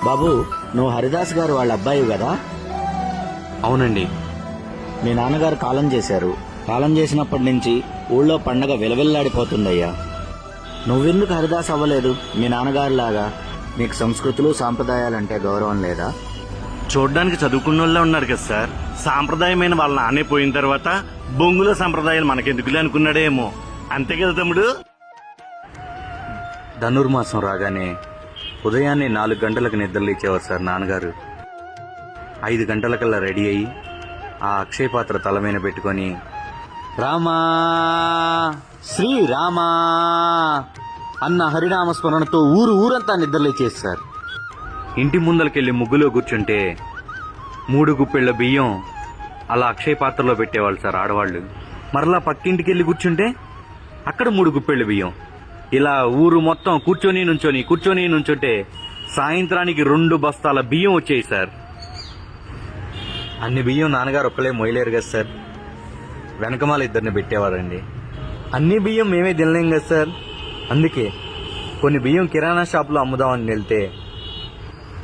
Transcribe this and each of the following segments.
బాబు, నువ్వు హరిదాస్ గారు వాళ్ళ అబ్బాయి కదా? అవునండి. మీ నాన్నగారు కాలం చేశారు. కాలం చేసినప్పటి నుంచి ఊళ్ళో పండగ విలవిల్లాడిపోతుందయ్యా. నువ్వెందుకు హరిదాస్ అవ్వలేదు? మీ నాన్నగారిలాగా నీకు సంస్కృతులు సాంప్రదాయాలంటే గౌరవం లేదా? చూడ్డానికి చదువుకున్న వాళ్ళే ఉన్నారు కదా సార్. సాంప్రదాయమైన వాళ్ళ నాన్నే పోయిన తర్వాత బొంగుల సాంప్రదాయాలు మనకెందుకులే అనుకున్నాడేమో. అంతే కదా తమ్ముడు? ధనుర్మాసం రాగానే ఉదయాన్నే 4 గంటలకు నిద్రలేచేవారు సార్ నాన్నగారు. 5 గంటలకల్లా రెడీ అయ్యి ఆ అక్షయ పాత్ర తల మీద పెట్టుకొని రామా శ్రీరామా అన్న హరినామస్మరణతో ఊరంతా నిద్రలేచేది సార్. ఇంటి ముందలకెళ్ళి ముగ్గులో కూర్చుంటే 3 గుప్పెళ్ల బియ్యం అలా అక్షయ పాత్రలో పెట్టేవాళ్ళు సార్ ఆడవాళ్ళు. మరలా పక్కింటికి వెళ్ళి కూర్చుంటే అక్కడ 3 గుప్పెళ్ల బియ్యం. ఇలా ఊరు మొత్తం కూర్చొని నుంచుంటే సాయంత్రానికి 2 బస్తాల బియ్యం వచ్చాయి సార్. అన్ని బియ్యం నాన్నగారు ఒక్కలే మోయలేరు కదా సార్. వెనకమాల 2 పెట్టేవారండి. అన్ని బియ్యం మేమే తినలేం కదా సార్. అందుకే కొన్ని బియ్యం కిరాణా షాపులో అమ్ముదామని వెళ్తే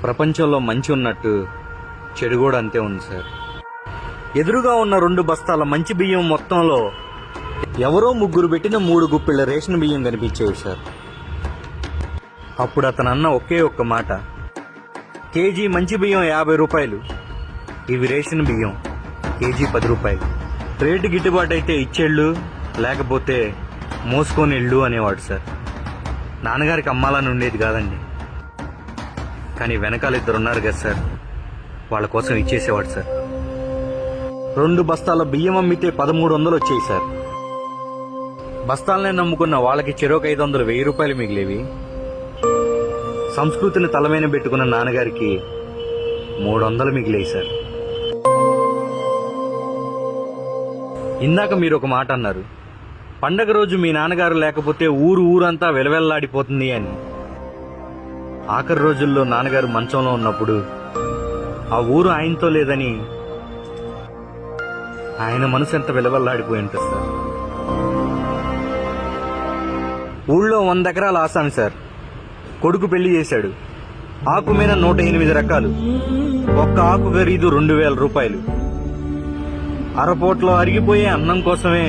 ప్రపంచంలో మంచి ఉన్నట్టు చెడు కూడా అంతే ఉంది సార్. ఎదురుగా ఉన్న 2 బస్తాల మంచి బియ్యం మొత్తంలో ఎవరో 3 పెట్టిన 3 గుప్పిళ్ళ రేషన్ బియ్యం కనిపించేవి సార్. అప్పుడు అతను అన్న ఒకే ఒక్క మాట, కేజీ మంచి బియ్యం 50 రూపాయలు, ఇవి రేషన్ బియ్యం కేజీ 10 రూపాయలు. రేటు గిట్టుబాటు అయితే ఇచ్చేళ్ళు, లేకపోతే మోసుకొని వెళ్ళు అనేవాడు సార్. నాన్నగారికి అమ్మాలని ఉండేది కాదండి, కానీ వెనకాల 2 ఉన్నారు కదా సార్, వాళ్ళ కోసం ఇచ్చేసేవాడు సార్. 2 బస్తాల బియ్యం అమ్మితే 1300 వచ్చాయి సార్. బస్తాలనే నమ్ముకున్న వాళ్ళకి చెరోక 500, 1000 రూపాయలు మిగిలేవి. సంస్కృతిని తలమైన పెట్టుకున్న నాన్నగారికి 300 మిగిలేయి సార్. ఇందాక మీరు ఒక మాట అన్నారు, పండగ రోజు మీ నాన్నగారు లేకపోతే ఊరంతా వెలవెల్లాడిపోతుంది అని. ఆఖరి రోజుల్లో నాన్నగారు మంచంలో ఉన్నప్పుడు ఆ ఊరు ఆయనతో లేదని ఆయన మనసు ఎంత వెలవెల్లాడిపోయి ఉంటుంది సార్. ఊళ్ళో 100 ఎకరాల ఆసామి సార్. కొడుకు పెళ్లి చేశాడు. ఆకు మీద 108 రకాలు. ఒక్క ఆకు ఖరీదు 2000 రూపాయలు. అరపోట్లో అరిగిపోయే అన్నం కోసమే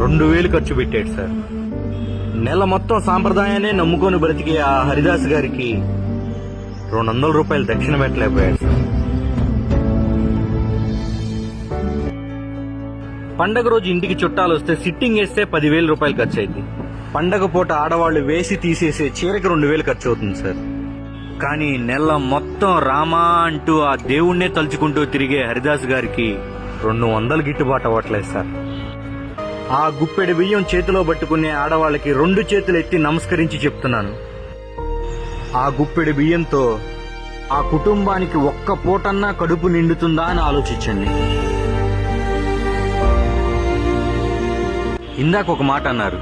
2000 ఖర్చు పెట్టాడు సార్. నెల మొత్తం సాంప్రదాయాన్ని నమ్ముకొని బ్రతికే ఆ హరిదాస్ గారికి 200 రూపాయలు దక్షిణ పెట్టలేకపోయాడు సార్. పండగ రోజు ఇంటికి చుట్టాలు వస్తే సిట్టింగ్ వేస్తే 10,000 రూపాయలు ఖర్చు అయింది. పండగ పూట ఆడవాళ్లు వేసి తీసేసే చీరకి 2000 ఖర్చు అవుతుంది సార్. కానీ నెల మొత్తం రామా అంటూ ఆ దేవుణ్ణే తలుచుకుంటూ తిరిగే హరిదాస్ గారికి 200 గిట్టుబాటు అవ్వట్లేదు సార్. ఆ గుప్పెడి బియ్యం చేతిలో పట్టుకునే ఆడవాళ్ళకి 2 చేతులు ఎత్తి నమస్కరించి చెప్తున్నాను, ఆ గుప్పెడి బియ్యంతో ఆ కుటుంబానికి ఒక్క పూటన్నా కడుపు నిండుతుందా అని ఆలోచించండి. ఇందాక ఒక మాట అన్నారు,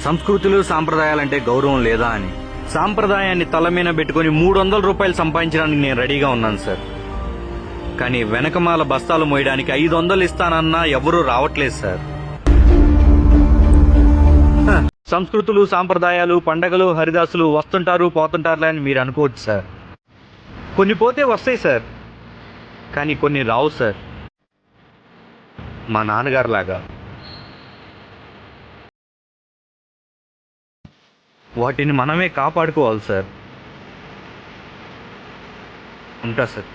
సంస్కృతులు సాంప్రదాయాలంటే గౌరవం లేదా అని. సాంప్రదాయాన్ని తలమీన పెట్టుకుని 300 రూపాయలు సంపాదించడానికి నేను రెడీగా ఉన్నాను సార్. కానీ వెనకమాల బస్తాలు మోయడానికి 500 ఇస్తానన్నా ఎవరూ రావట్లేదు సార్. సంస్కృతులు సాంప్రదాయాలు పండగలు హరిదాసులు వస్తుంటారు పోతుంటారులే అని మీరు అనుకోవచ్చు సార్. కొన్ని పోతే వస్తాయి సార్, కానీ కొన్ని రావు సార్. మా నాన్నగారు లాగా వాటిని మనమే కాపాడుకోవాలి సార్. ఉంటా సార్.